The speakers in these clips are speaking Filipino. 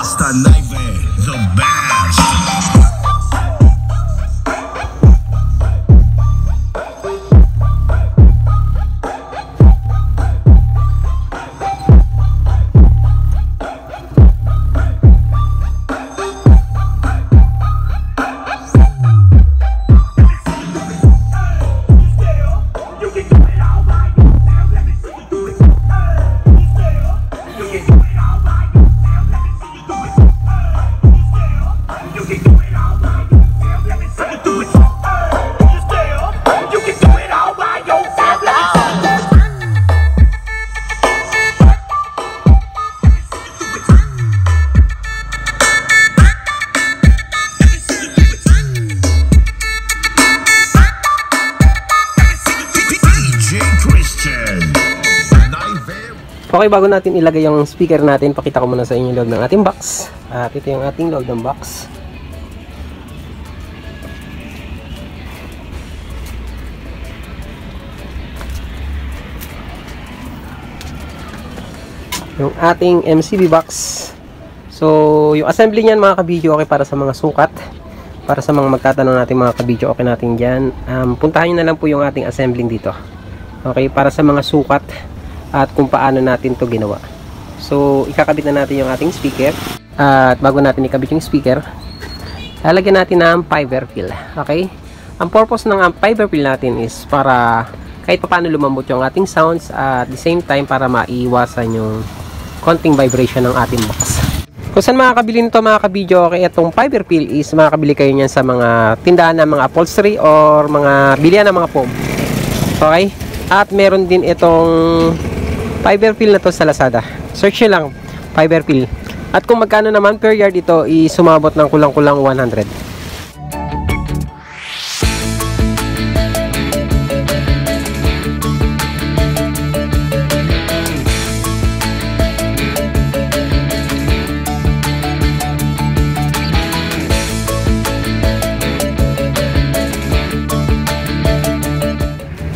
Basta Naive, the best. Okay, bago natin ilagay yung speaker natin, pakita ko muna sa inyo yung loob ng ating box. At ito yung ating loob ng box. Yung ating MCB box. So, yung assembly niyan mga kabidyo, okay, para sa mga sukat. Para sa mga magtatanong natin mga kabidyo, okay natin dyan. Puntahan nyo na lang po yung ating assembling dito. Okay, para sa mga sukat at kung paano natin to ginawa. So, ikakabit na natin yung ating speaker. At bago natin ikabit yung speaker, lalagyan natin ng fiber fill. Okay? Ang purpose ng fiber fill natin is para kahit paano lumambot yung ating sounds, at the same time para maiwasan yung konting vibration ng ating box. Kung saan makakabili nito mga kabidyo, okay, itong fiber fill is makakabili kayo niyan sa mga tindahan ng mga upholstery or mga bilihan ng mga foam. Okay? At meron din itong fiber fill na to sa Lazada. Search nyo lang, fiber fill. At kung magkano naman per yard ito, sumabot ng kulang-kulang 100.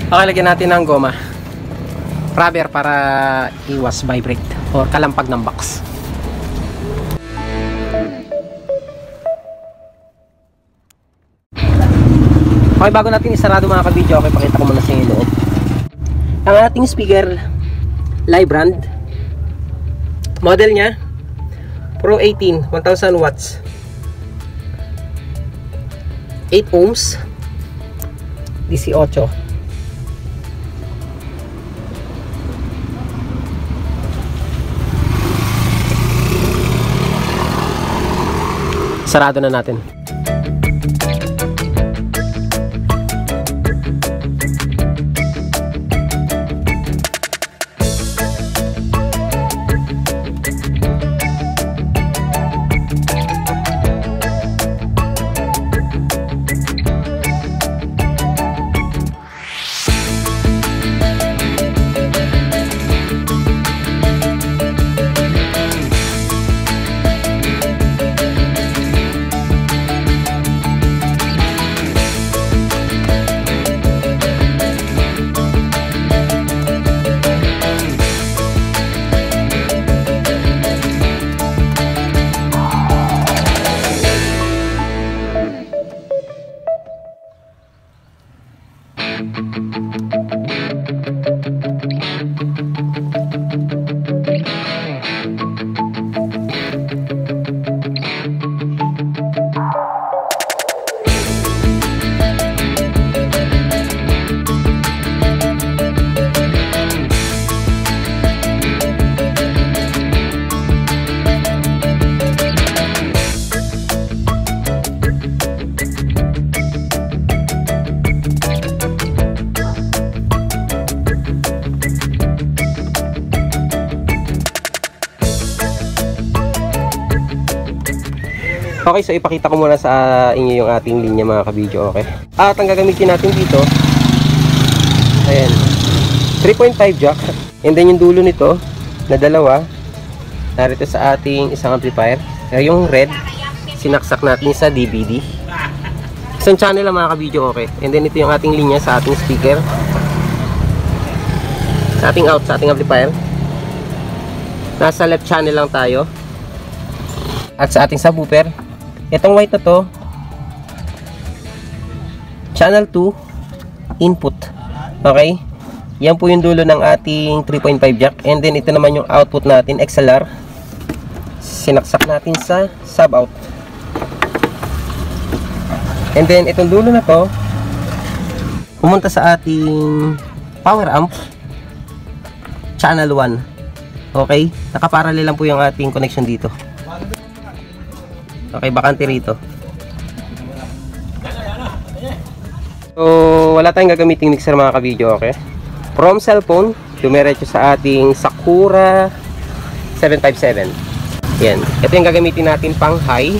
Okay, lagyan natin ng goma. Rubber para iwas vibrate or kalampag ng box. Okay, bago natin isarado mga kabidyo, okay, pakita ko muna sa inyo loob. Ang ating speaker, Librand. Model nya Pro 18, 1000 watts. 8 ohms. DC 8. Sarado na natin. Okay, so ipakita ko muna sa inyo yung ating linya mga kabidyo, okay? At ang gagamitin natin dito, ayan, 3.5 jack. And then yung dulo nito, na dalawa, narito sa ating isang amplifier. Yung red, sinaksak natin sa DVD. Isang channel lang mga kabidyo, okay? And then ito yung ating linya sa ating speaker. Sa ating out, sa ating amplifier. Nasa left channel lang tayo. At sa ating subwoofer, itong white na to, channel 2 input. Okay? Yan po yung dulo ng ating 3.5 jack. And then ito naman yung output natin, XLR. Sinaksak natin sa sub out. And then itong dulo na to, pumunta sa ating power amp, channel 1. Okay? Nakaparallel lang po yung ating connection dito. Okay, bakante rito. So, wala tayong gagamiting mixer mga kabidyo, okay? From cellphone, dumiretso sa ating Sakura 757. Yan. Ito yung gagamitin natin pang high.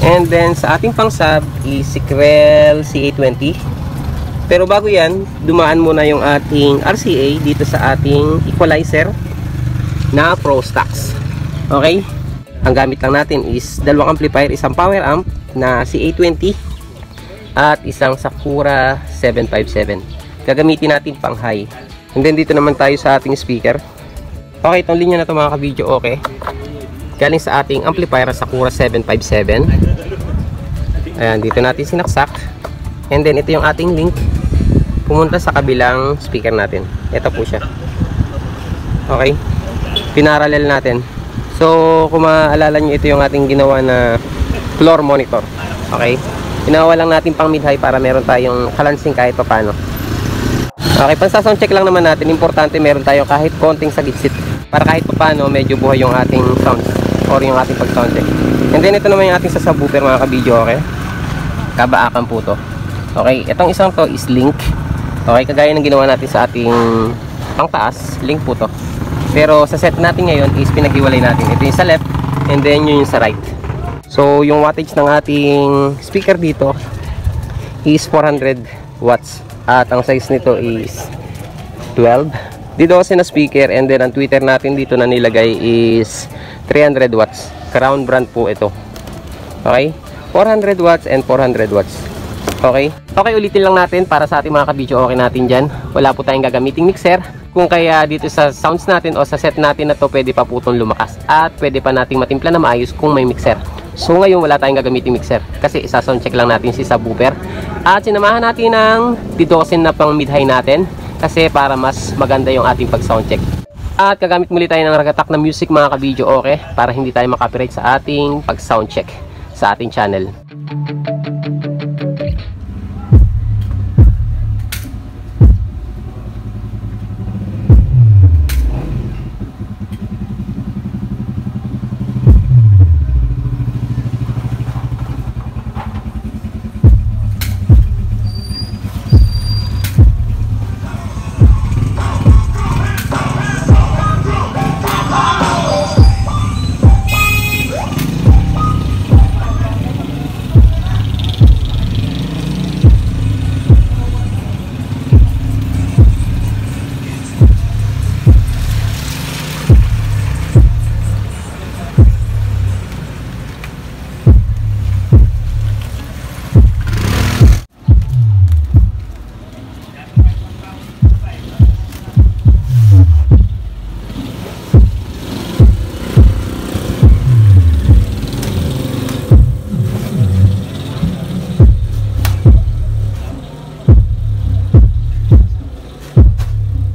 And then, sa ating pang sub is Sequel CA20. Pero bago yan, dumaan muna yung ating RCA dito sa ating equalizer na Pro Stacks. Okay? Ang gamit lang natin is dalawang amplifier, isang power amp na CA20 at isang Sakura 757. Gagamitin natin pang high. And then dito naman tayo sa ating speaker. Okay, itong linya na ito mga ka-video, okay. Galing sa ating amplifier Sakura 757. Ayan, dito natin sinaksak. And then ito yung ating link pumunta sa kabilang speaker natin. Ito po siya. Okay. Pinarallel natin. So, kung maalala nyo, ito yung ating ginawa na floor monitor. Okay? Ginawa lang natin pang mid-high para meron tayong kalansing kahit pa paano. Okay, pansa-sound check lang naman natin. Importante meron tayo kahit konting sagitsit para kahit pa paano medyo buhay yung ating sounds or yung ating pag-sound check. And then ito naman yung ating sa subwoofer mga ka-video, okay? Kabaakan po to. Okay, itong isang to is link. Okay, kagaya ng ginawa natin sa ating pangtaas, link po to. Pero sa set natin ngayon is pinaghiwalay natin. Ito yung sa left and then yun yung sa right. So yung wattage ng ating speaker dito is 400 watts. At ang size nito is 12. Dito kasi na speaker and then ang tweeter natin dito na nilagay is 300 watts. Crown brand po ito. Okay? 400 watts and 400 watts. Okay? Okay, ulitin lang natin para sa ating mga ka-video. Okay natin dyan. Wala po tayong gagamiting mixer. Kung kaya dito sa sounds natin o sa set natin na to pwede pa po itong lumakas at pwede pa nating matimpla na maayos kung may mixer. So ngayon wala tayong gagamiting mixer kasi isa-sound check lang natin si subwoofer at sinamahan natin ng didosin na pang mid-high natin kasi para mas maganda yung ating pag-sound check. At gagamit muli tayo ng ragatak na music mga ka-video, okay, para hindi tayo makapiright sa ating pag-sound check sa ating channel.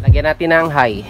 Lagyan natin ng high.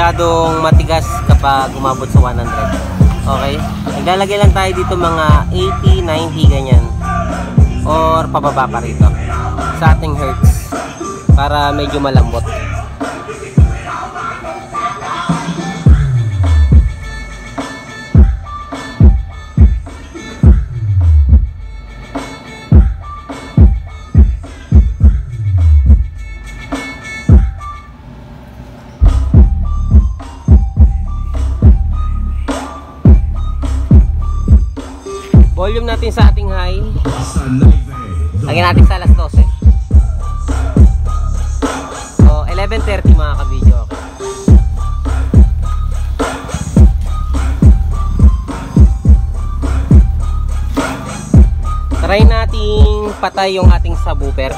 masyadong matigas kapag umabot sa 100. Okay? Naglalagay lang tayo dito mga 80, 90 ganyan. Or pababa pa rito sa ating hertz para medyo malambot. Volume natin sa ating high. Lagyan natin sa alas 12. So, 11:30 mga ka-video. Okay. Try nating patay yung ating subwoofer.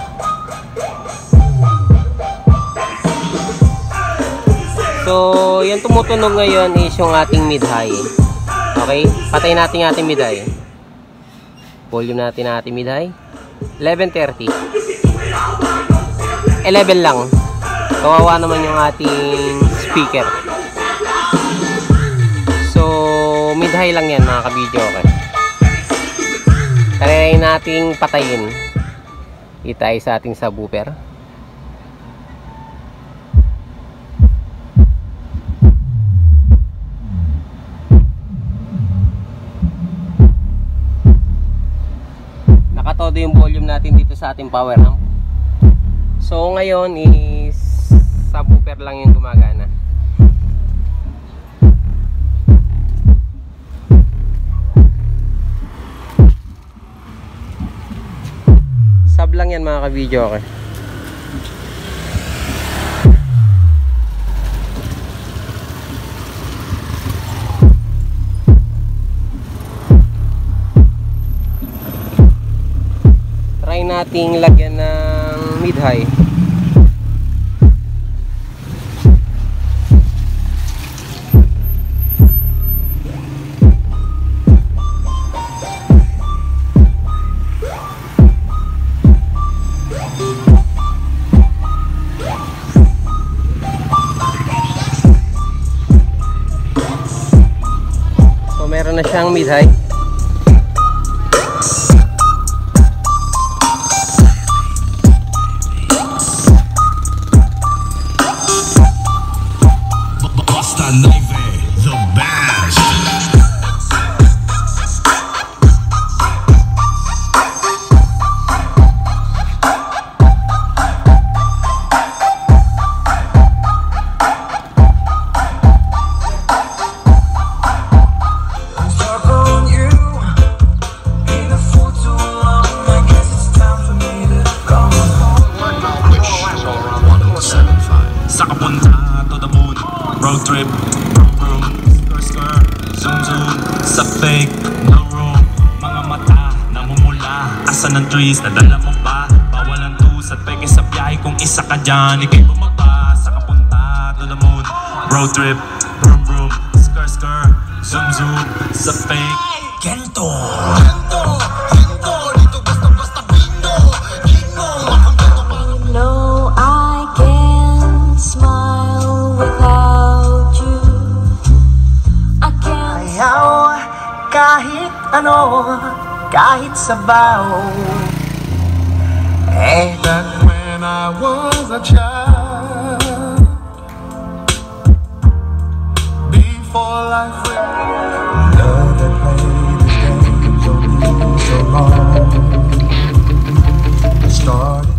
So, yung tumutunog ngayon is yung ating mid-high. Okay? Patay natin yung ating mid-high. Volume natin na ating mid-high. 11:30. 11 lang. Kawawa naman yung ating speaker. So, mid-high lang yan mga ka-video. Okay. Try nating patayin. Itay sa ating subwoofer. Nakatodo yung volume natin dito sa ating power amp. So ngayon is subwoofer lang yung gumagana. Sub lang yan mga ka-video. Okay. Try nating lagyan ng mid-high. So meron na siyang mid-high. The best. Sa kapunta to the moon, road trip, vroom vroom, skr skr, zoom zoom, sa fake, no room, mga mata, namumula, asa ng trees, nadala mo ba? Bawal ang tus at peke sa biyahe kung isa ka dyan, ikay bumaba, sa kapunta to the moon, road trip, vroom vroom, skr skr, zoom zoom, sa fake. Kento! Kento! Kento! Dito basta basta bino! Gino! No, I can't smile without you. I can't. Ayaw kahit ano, kahit sabaw. Back when I was a child, before life Love that played this game for me so long. It started.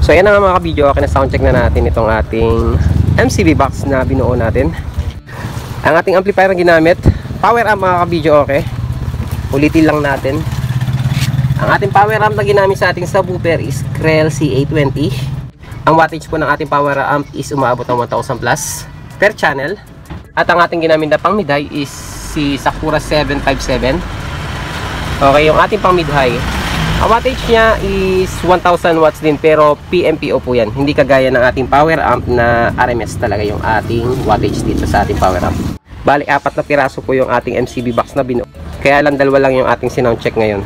So ayan na nga mga ka-video. Okay, na soundcheck na natin itong ating MCB box na binuo natin. Ang ating amplifier na ginamit, power amp mga ka-video. Okay, ulitin lang natin. Ang ating power amp na ginamit sa ating subwoofer is Krell C820. Ang wattage po ng ating power amp is umaabot ng 1000 plus per channel. At ang ating ginamit na pang mid-high is si Sakura 757. Okay, yung ating pang mid-high, ang wattage niya is 1000 watts din, pero PMPO po yan. Hindi kagaya ng ating power amp na RMS talaga yung ating wattage dito sa ating power amp. Bali, 4 na piraso po yung ating MCB box na binuo. Kaya lang 2 lang yung ating sinound check ngayon.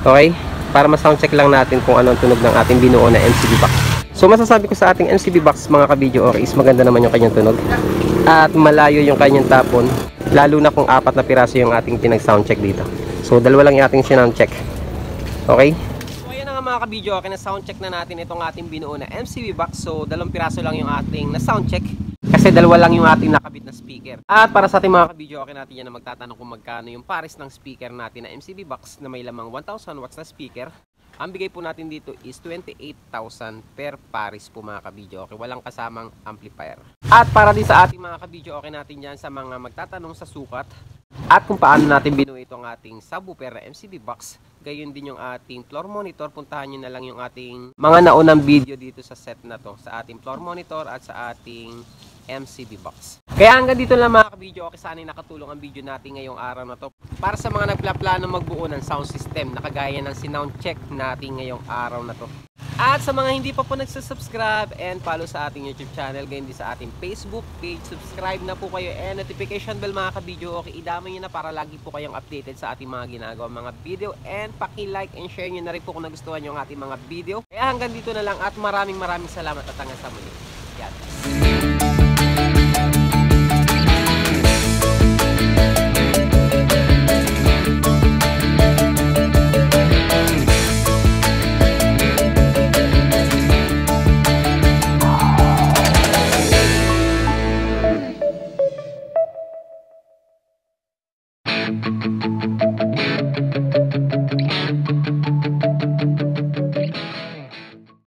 Okay? para ma-sound check lang natin kung anong tunog ng ating binuo na MCB box. So masasabi ko sa ating MCB box mga ka-video or is maganda naman yung kanyang tunog at malayo yung kanyang tapon, lalo na kung 4 na piraso yung ating pinag-sound check dito. So dalawa lang yung ating sound check. Okay? So ayan na nga mga ka-video, okay, na sound check na natin itong ating binuo na MCB box. So 2 piraso lang yung ating na sound check kasi 2 lang yung ating nakabit na speaker. At para sa ating mga ka-video, okay, natin yan na magtatanong kung magkano yung pares ng speaker natin na MCB box na may lamang 1000 watts na speaker. Ang bigay po natin dito is 28,000 per pares po mga ka-video. Okay, walang kasamang amplifier. At para din sa ating mga ka-video, okay, natin yan sa mga magtatanong sa sukat at kung paano natin binuo itong ating subwoofer na MCB box. Gayon din yung ating floor monitor. Puntahan nyo na lang yung ating mga naunang video dito sa set na to, sa ating floor monitor at sa ating MCB box. Kaya hanggang dito lang mga ka-video. Okay, sana'y nakatulong ang video natin ngayong araw na to para sa mga nagplano magbuo ng sound system na kagaya ng sound check natin ngayong araw na to. At sa mga hindi pa po nagsasubscribe and follow sa ating YouTube channel, gayon din sa ating Facebook page, subscribe na po kayo and notification bell mga ka-video. Okay, idamay nyo na para lagi po kayong updated sa ating mga ginagawa mga video, and paki-like and share nyo na rin po kung nagustuhan nyo ang ating mga video. Kaya hanggang dito na lang at maraming salamat at hanggang sa muli. Yan.